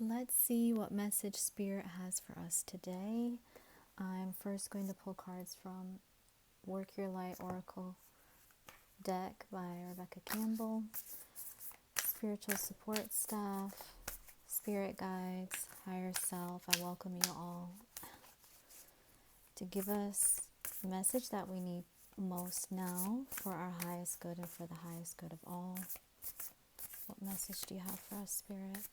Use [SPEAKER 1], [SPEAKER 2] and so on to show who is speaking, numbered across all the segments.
[SPEAKER 1] Let's see what message Spirit has for us today. I'm first going to pull cards from Work Your Light Oracle deck by Rebecca Campbell, spiritual support staff, spirit guides, higher self. I welcome you all to give us the message that we need most now for our highest good and for the highest good of all. What message do you have for us, Spirit?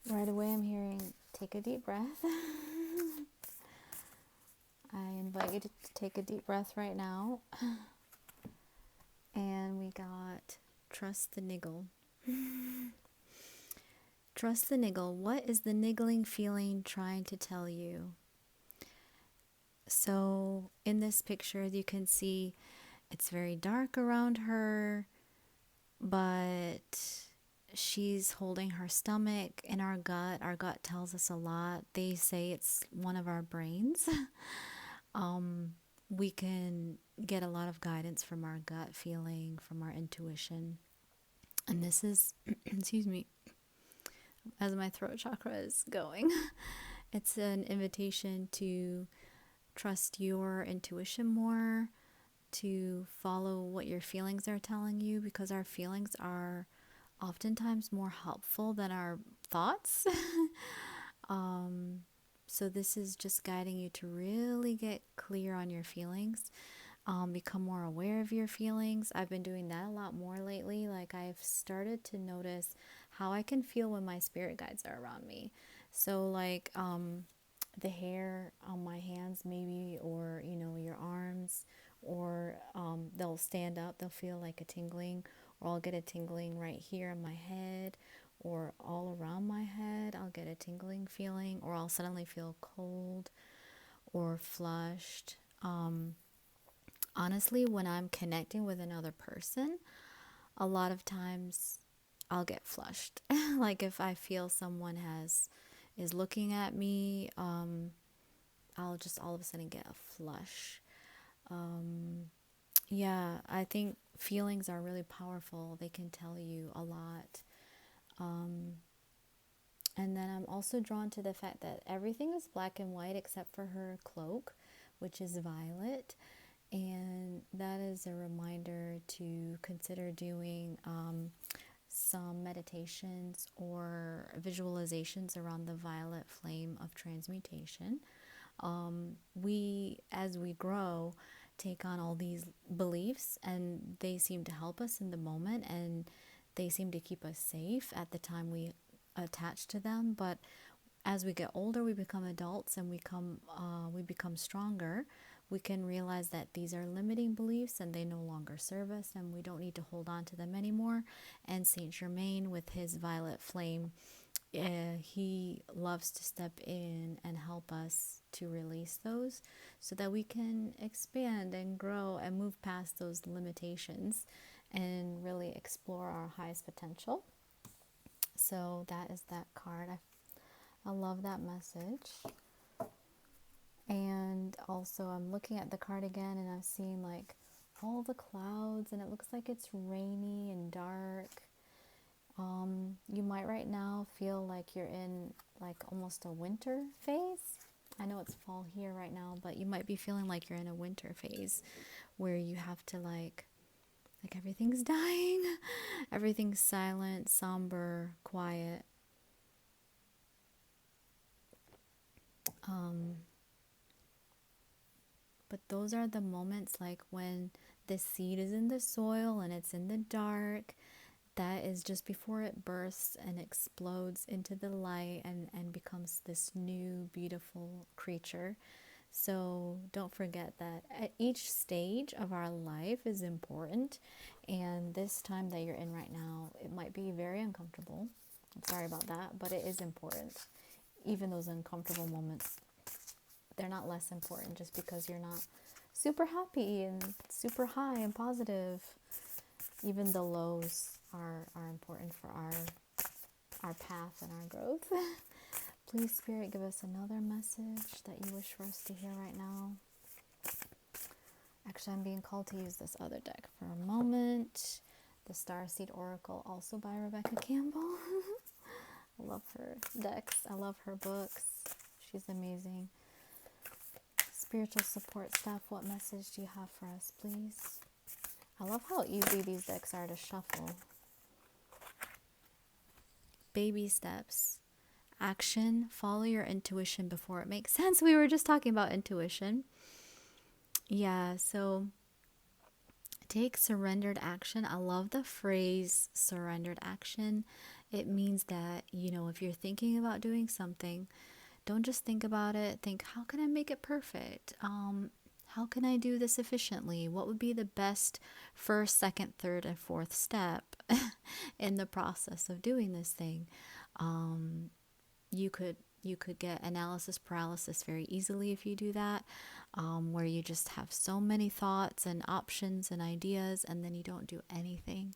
[SPEAKER 1] Right away I'm hearing, take a deep breath. I invite you to take a deep breath right now. And we got trust the niggle. Trust the niggle. What is the niggling feeling trying to tell you? So in this picture, you can see it's very dark around her, but she's holding her stomach in our gut. Our gut tells us a lot. They say it's one of our brains. We can get a lot of guidance from our gut feeling, from our intuition. And this is, excuse me, as my throat chakra is going, it's an invitation to trust your intuition more, to follow what your feelings are telling you, because our feelings are oftentimes more helpful than our thoughts. So this is just guiding you to really get clear on your feelings, become more aware of your feelings. I've been doing that a lot more lately. Like I've started to notice how I can feel when my spirit guides are around me. So like the hair on my hands maybe, or your arms, or they'll stand up, they'll feel like a tingling, or I'll get a tingling right here in my head, or all around my head I'll get a tingling feeling, or I'll suddenly feel cold or flushed. Honestly, when I'm connecting with another person, a lot of times I'll get flushed. Like if I feel someone is looking at me, I'll just all of a sudden get a flush. Yeah, I think feelings are really powerful. They can tell you a lot. And then I'm also drawn to the fact that everything is black and white except for her cloak, which is violet. And that is a reminder to consider doing some meditations or visualizations around the violet flame of transmutation. As we grow, take on all these beliefs, and they seem to help us in the moment, and they seem to keep us safe at the time we attach to them. But as we get older, we become adults, and we become stronger. We can realize that these are limiting beliefs and they no longer serve us, and we don't need to hold on to them anymore. And Saint Germain, with his violet flame, he loves to step in and help us to release those, so that we can expand and grow and move past those limitations and really explore our highest potential. So that is that card. I love that message. And also I'm looking at the card again, and I'm seeing like all the clouds, and it looks like it's rainy and dark. You might right now feel like you're in like almost a winter phase. I know it's fall here right now, but you might be feeling like you're in a winter phase where you have to like everything's dying, everything's silent, somber, quiet. But those are the moments like when the seed is in the soil and it's in the dark. That is just before it bursts and explodes into the light and becomes this new, beautiful creature. So don't forget that at each stage of our life is important. And this time that you're in right now, it might be very uncomfortable. I'm sorry about that, but it is important. Even those uncomfortable moments, they're not less important just because you're not super happy and super high and positive. Even the lows are important for our path and our growth. Please, Spirit, give us another message that you wish for us to hear right now. Actually, I'm being called to use this other deck for a moment. The Starseed Oracle, also by Rebecca Campbell. I love her decks. I love her books. She's amazing. Spiritual support staff, what message do you have for us, please? I love how easy these decks are to shuffle. Baby steps. Action. Follow your intuition before it makes sense. We were just talking about intuition. Yeah, so take surrendered action. I love the phrase surrendered action. It means that, if you're thinking about doing something, don't just think about it. Think, how can I make it perfect? How can I do this efficiently? What would be the best first, second, third, and fourth step in the process of doing this thing? You could get analysis paralysis very easily if you do that, where you just have so many thoughts and options and ideas, and then you don't do anything,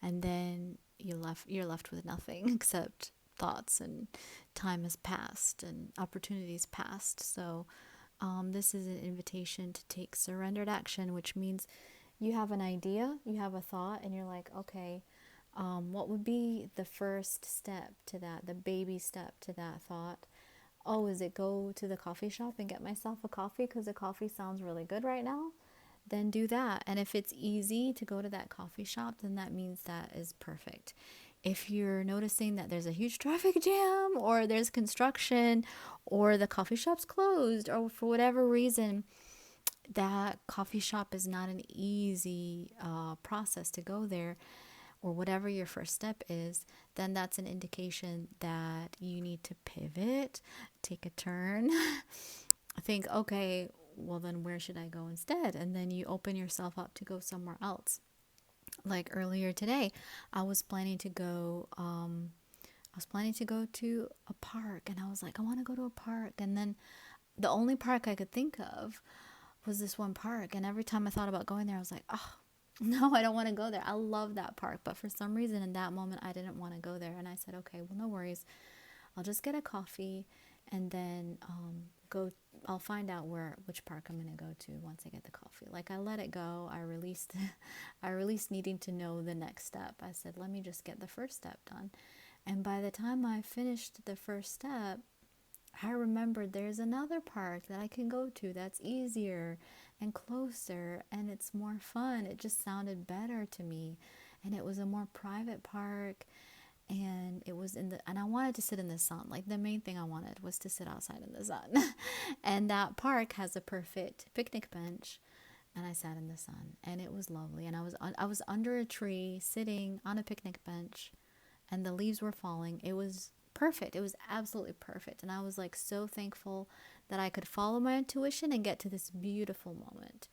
[SPEAKER 1] and then you're left with nothing except thoughts, and time has passed and opportunities passed. So this is an invitation to take surrendered action, which means you have an idea, you have a thought, and you're like, okay, what would be the first step to that, the baby step to that thought? Oh, is it go to the coffee shop and get myself a coffee because the coffee sounds really good right now? Then do that. And if it's easy to go to that coffee shop, then that means that is perfect. If you're noticing that there's a huge traffic jam, or there's construction, or the coffee shop's closed, or for whatever reason, that coffee shop is not an easy process to go there, or whatever your first step is, then that's an indication that you need to pivot, take a turn, think, okay, well then where should I go instead? And then you open yourself up to go somewhere else. Like earlier today, I was planning to go to a park, and I was like, I want to go to a park. And then the only park I could think of was this one park. And every time I thought about going there, I was like, oh, no, I don't want to go there. I love that park. But for some reason in that moment, I didn't want to go there. And I said, okay, well, no worries. I'll just get a coffee, and then I'll find out which park I'm going to go to once I get the coffee. Like, I let it go. I released needing to know the next step. I said, let me just get the first step done. And by the time I finished the first step, I remembered there's another park that I can go to that's easier and closer, and it's more fun. It just sounded better to me. And it was a more private park, and it was and I wanted to sit in the sun. Like, the main thing I wanted was to sit outside in the sun. And that park has a perfect picnic bench, and I sat in the sun, and it was lovely. And I was under a tree sitting on a picnic bench, and the leaves were falling. It was perfect. It was absolutely perfect. And I was like so thankful that I could follow my intuition and get to this beautiful moment.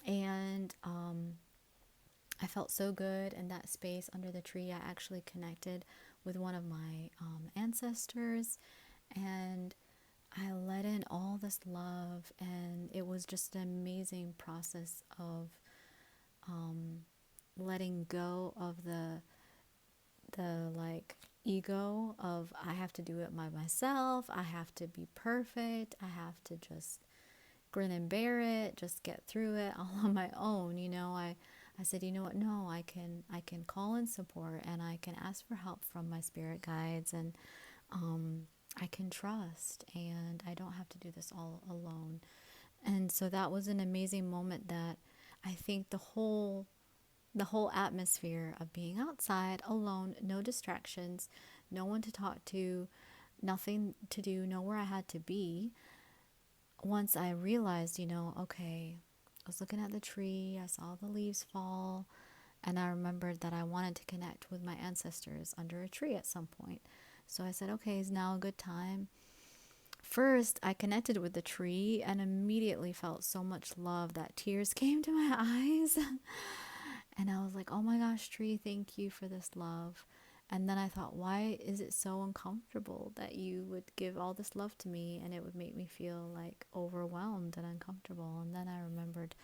[SPEAKER 1] And I felt so good in that space under the tree. I actually connected with one of my ancestors, and I let in all this love, and it was just an amazing process of letting go of the like ego of I have to do it by myself, I have to be perfect, I have to just grin and bear it, just get through it all on my own. I said, you know what, no, I can call in support, and I can ask for help from my spirit guides, and I can trust, and I don't have to do this all alone. And so that was an amazing moment that I think the whole atmosphere of being outside alone, no distractions, no one to talk to, nothing to do, nowhere I had to be. Once I realized, okay, I was looking at the tree, I saw the leaves fall, and I remembered that I wanted to connect with my ancestors under a tree at some point. So I said, okay, is now a good time? First, I connected with the tree and immediately felt so much love that tears came to my eyes. And I was like, oh my gosh, tree, thank you for this love. And then I thought, why is it so uncomfortable that you would give all this love to me, and it would make me feel like overwhelmed and uncomfortable? And then I remembered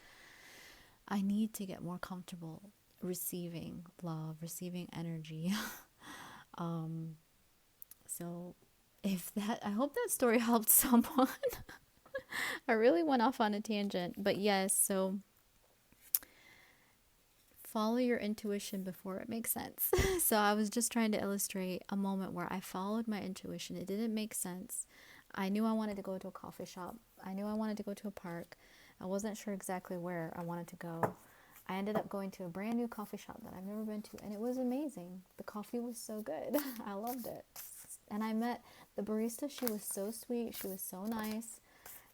[SPEAKER 1] I need to get more comfortable receiving love, receiving energy. So I hope that story helped someone. I really went off on a tangent, but yes, so follow your intuition before it makes sense. So I was just trying to illustrate a moment where I followed my intuition. It didn't make sense. I knew I wanted to go to a coffee shop. I knew I wanted to go to a park. I wasn't sure exactly where I wanted to go. I ended up going to a brand new coffee shop that I've never been to, and it was amazing. The coffee was so good. I loved it. And I met the barista. She was so sweet. She was so nice.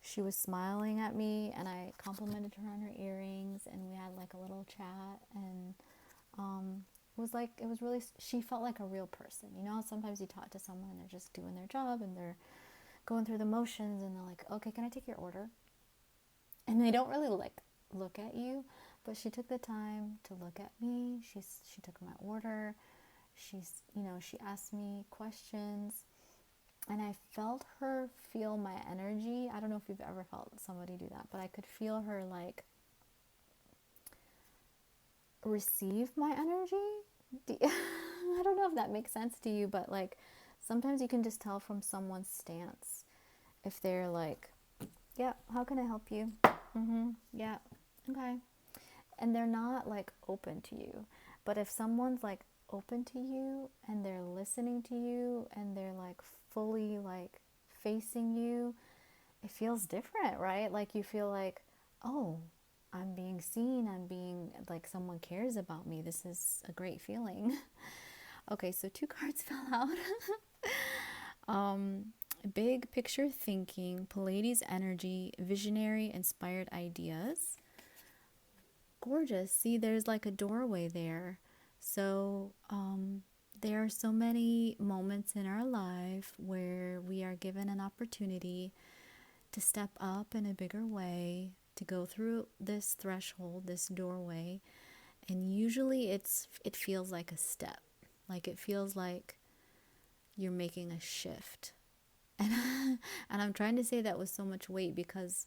[SPEAKER 1] She was smiling at me, and I complimented her on her earrings, and we had like a little chat. And it was like, it was really, she felt like a real person. You know, sometimes you talk to someone and they're just doing their job and they're going through the motions, and they're like, okay, can I take your order? And they don't really like look at you, but she took the time to look at me. She took my order. She asked me questions, and I felt her feel my energy. I don't know if you've ever felt somebody do that, but I could feel her like receive my energy. I don't know if that makes sense to you, but like sometimes you can just tell from someone's stance if they're like, yeah, how can I help you? Yeah, okay. And they're not like open to you. But if someone's like open to you and they're listening to you and they're like fully like facing you, it feels different, right? Like you feel like, oh, I'm being seen. I'm being like someone cares about me. This is a great feeling. Okay, so two cards fell out. Big picture thinking, Pleiades energy, visionary, inspired ideas. Gorgeous. See, there's like a doorway there. So, there are so many moments in our life where we are given an opportunity to step up in a bigger way, to go through this threshold, this doorway, and usually it feels like a step. Like it feels like you're making a shift. And and I'm trying to say that with so much weight because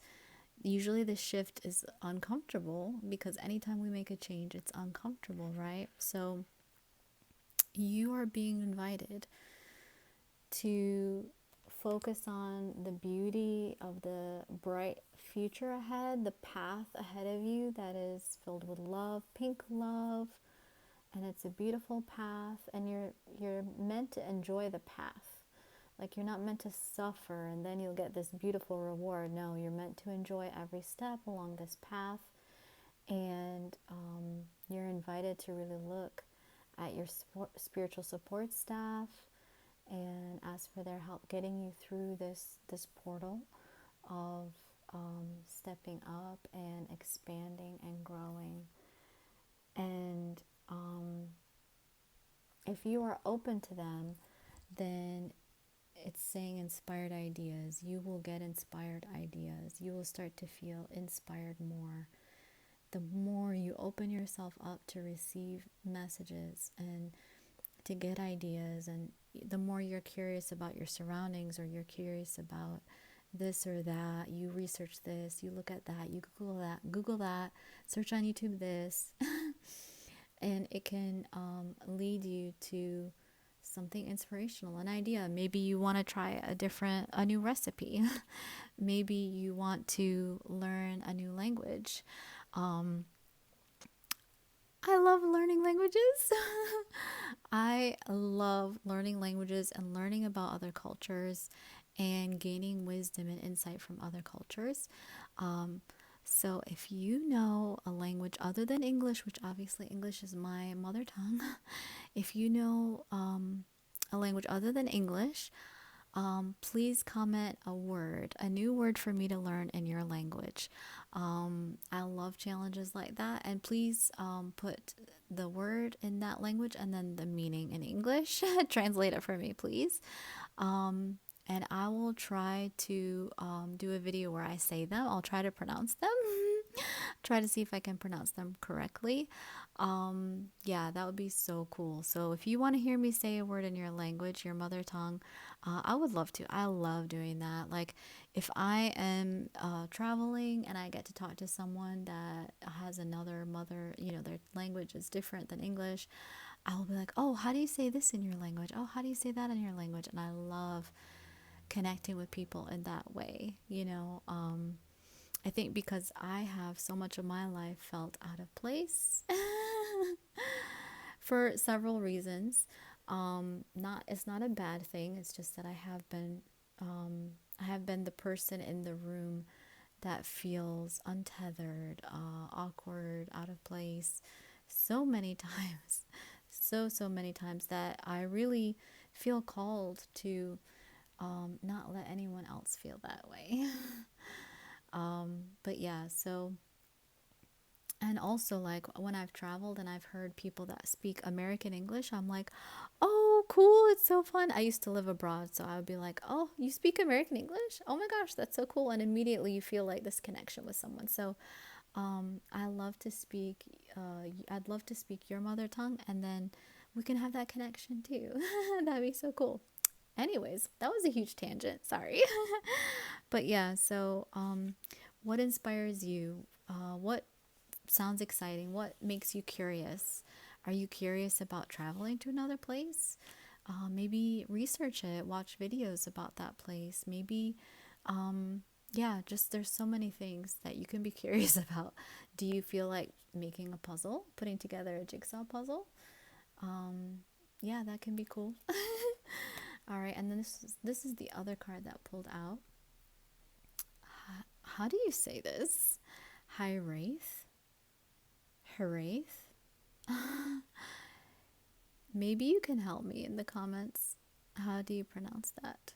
[SPEAKER 1] usually the shift is uncomfortable, because anytime we make a change, it's uncomfortable, right? So you are being invited to focus on the beauty of the bright future ahead, the path ahead of you that is filled with love, pink love, and it's a beautiful path, and you're meant to enjoy the path. Like you're not meant to suffer and then you'll get this beautiful reward. No, you're meant to enjoy every step along this path, and you're invited to really look at your spiritual support staff and ask for their help getting you through this portal of stepping up and expanding and growing. And if you are open to them, then it's saying inspired ideas. You will get inspired ideas. You will start to feel inspired more. The more you open yourself up to receive messages and to get ideas, and the more you're curious about your surroundings, or you're curious about this or that, you research this, you look at that, you Google that, search on YouTube this, and it can lead you to something inspirational, an idea. Maybe you want to try a new recipe. Maybe you want to learn a new language. I love learning languages. I love learning languages and learning about other cultures and gaining wisdom and insight from other cultures. So if you know a language other than English, which obviously English is my mother tongue, if you know a language other than English, please comment a new word for me to learn in your language. I love challenges like that. And please put the word in that language and then the meaning in English. Translate it for me, please. And I will try to do a video where I say them. I'll try to pronounce them. Try to see if I can pronounce them correctly. Yeah, that would be so cool. So if you want to hear me say a word in your language, your mother tongue, I would love to. I love doing that. Like if I am traveling and I get to talk to someone that has another mother, their language is different than English, I will be like, oh, how do you say this in your language? Oh, how do you say that in your language? And I love connecting with people in that way, you know. I think because I have so much of my life felt out of place for several reasons. Not It's not a bad thing. It's just that I have been the person in the room that feels untethered, awkward, out of place so many times. So many times that I really feel called to not let anyone else feel that way. But yeah, so, and also like when I've traveled and I've heard people that speak American English, I'm like, oh, cool, it's so fun. I used to live abroad, so I would be like, oh, you speak American English? Oh my gosh, that's so cool. And immediately you feel like this connection with someone. So I love to speak, I'd love to speak your mother tongue, and then we can have that connection too. That'd be so cool. Anyways, that was a huge tangent. Sorry. But yeah, so what inspires you? What sounds exciting? What makes you curious? Are you curious about traveling to another place? Maybe research it, watch videos about that place. Maybe, yeah, just there's so many things that you can be curious about. Do you feel like making a puzzle, putting together a jigsaw puzzle? Yeah, that can be cool. All right, and then this is the other card that pulled out. How do you say this? Hyraith? Hiraith? Maybe you can help me in the comments. How do you pronounce that?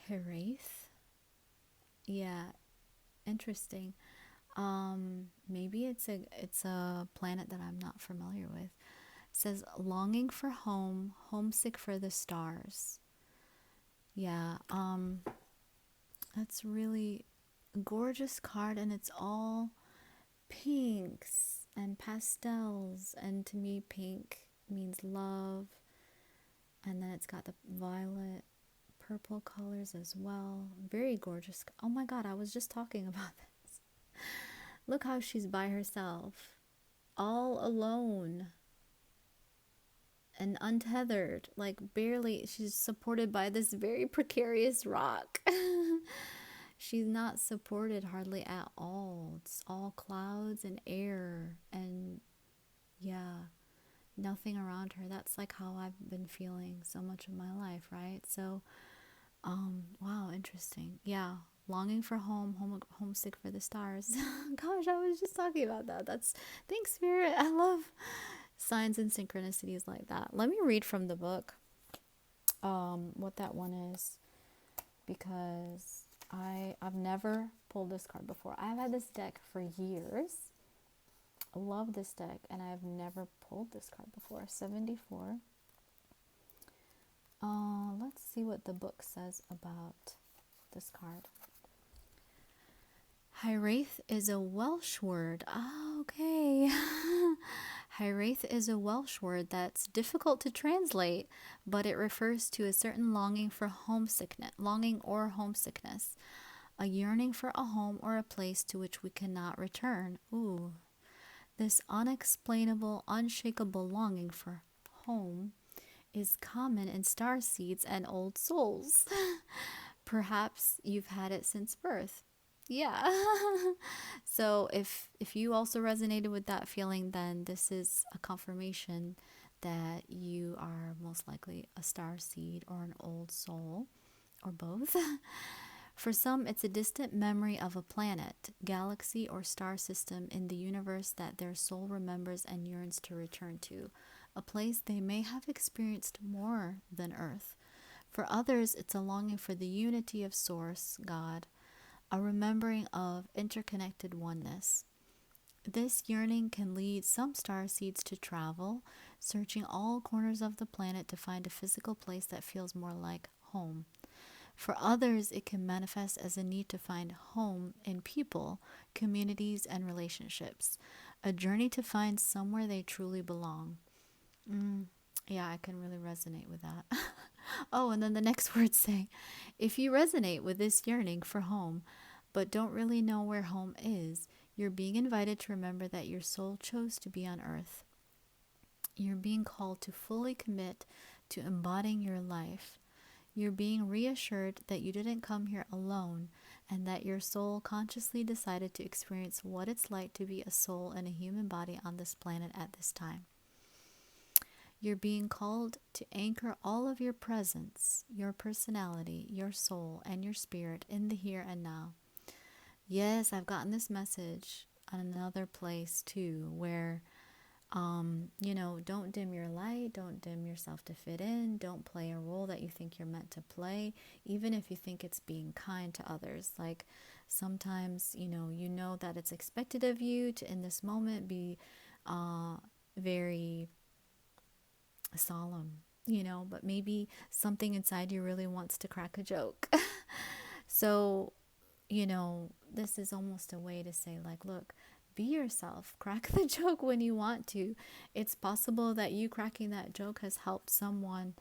[SPEAKER 1] Hiraith? Yeah, interesting. Maybe it's a planet that I'm not familiar with. It says longing for home, homesick for the stars. Yeah, that's really a gorgeous card, and it's all pinks and pastels, and to me pink means love, and then it's got the violet purple colors as well. Very gorgeous. Oh my god, I was just talking about this. Look how she's by herself, all alone and untethered, like barely. She's supported by this very precarious rock. She's not supported hardly at all. It's all clouds and air, and yeah, nothing around her. That's like how I've been feeling so much of my life, right? So wow, interesting. Yeah, longing for homesick for the stars. Gosh, I was just talking about that. That's, thanks Spirit. I love signs and synchronicities like that. Let me read from the book what that one is, because I've never pulled this card before. I've had this deck for years. I love this deck, and I've never pulled this card before. 74. Let's see what the book says about this card. Hyraith is a Welsh word. Oh, okay. Hyraith is a Welsh word that's difficult to translate, but it refers to a certain longing for homesickness, longing or homesickness, a yearning for a home or a place to which we cannot return. Ooh. This unexplainable, unshakable longing for home is common in starseeds and old souls. Perhaps you've had it since birth. Yeah. So if you also resonated with that feeling, then this is a confirmation that you are most likely a starseed or an old soul, or both. For some, it's a distant memory of a planet, galaxy, or star system in the universe that their soul remembers and yearns to return to, a place they may have experienced more than Earth. For others, it's a longing for the unity of Source, God, a remembering of interconnected oneness. This yearning can lead some starseeds to travel, searching all corners of the planet to find a physical place that feels more like home. For others, it can manifest as a need to find home in people, communities, and relationships, a journey to find somewhere they truly belong. Yeah, I can really resonate with that. Oh, and then the next words say, if you resonate with this yearning for home, but don't really know where home is, you're being invited to remember that your soul chose to be on Earth. You're being called to fully commit to embodying your life. You're being reassured that you didn't come here alone and that your soul consciously decided to experience what it's like to be a soul in a human body on this planet at this time. You're being called to anchor all of your presence, your personality, your soul, and your spirit in the here and now. Yes, I've gotten this message on another place too, where, don't dim your light, don't dim yourself to fit in, don't play a role that you think you're meant to play, even if you think it's being kind to others. Like sometimes, you know that it's expected of you to, in this moment, be very solemn, but maybe something inside you really wants to crack a joke. So, this is almost a way to say, like, look, be yourself, crack the joke when you want to. It's possible that you cracking that joke has helped someone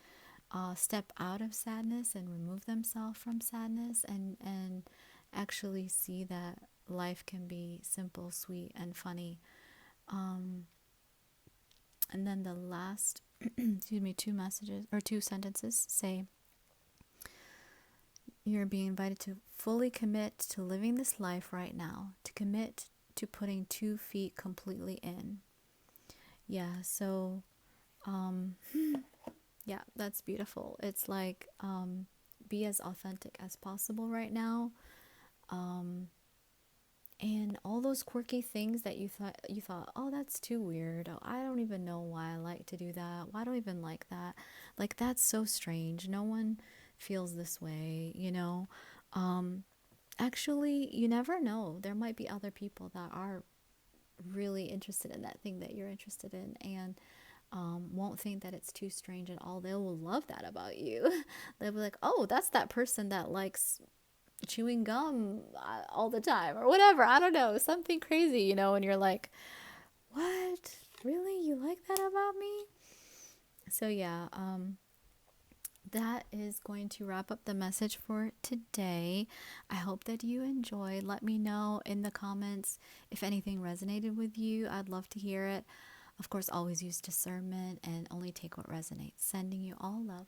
[SPEAKER 1] step out of sadness and remove themselves from sadness, and actually see that life can be simple, sweet, and funny. And then the last, two sentences say, you're being invited to fully commit to living this life right now, to commit to putting 2 feet completely in. Yeah, so, yeah, that's beautiful. It's like, be as authentic as possible right now. And all those quirky things that you thought, oh, that's too weird. Oh, I don't even know why I like to do that. Why do I even like that? Like, that's so strange. No one feels this way. Actually, you never know. There might be other people that are really interested in that thing that you're interested in, and won't think that it's too strange at all. They will love that about you. They'll be like, oh, that's that person that likes chewing gum all the time or whatever. I don't know, something crazy, and you're like, what? Really? You like that about me? So yeah, that is going to wrap up the message for today. I hope that you enjoyed. Let me know in the comments if anything resonated with you. I'd love to hear it. Of course, always use discernment and only take what resonates. Sending you all love.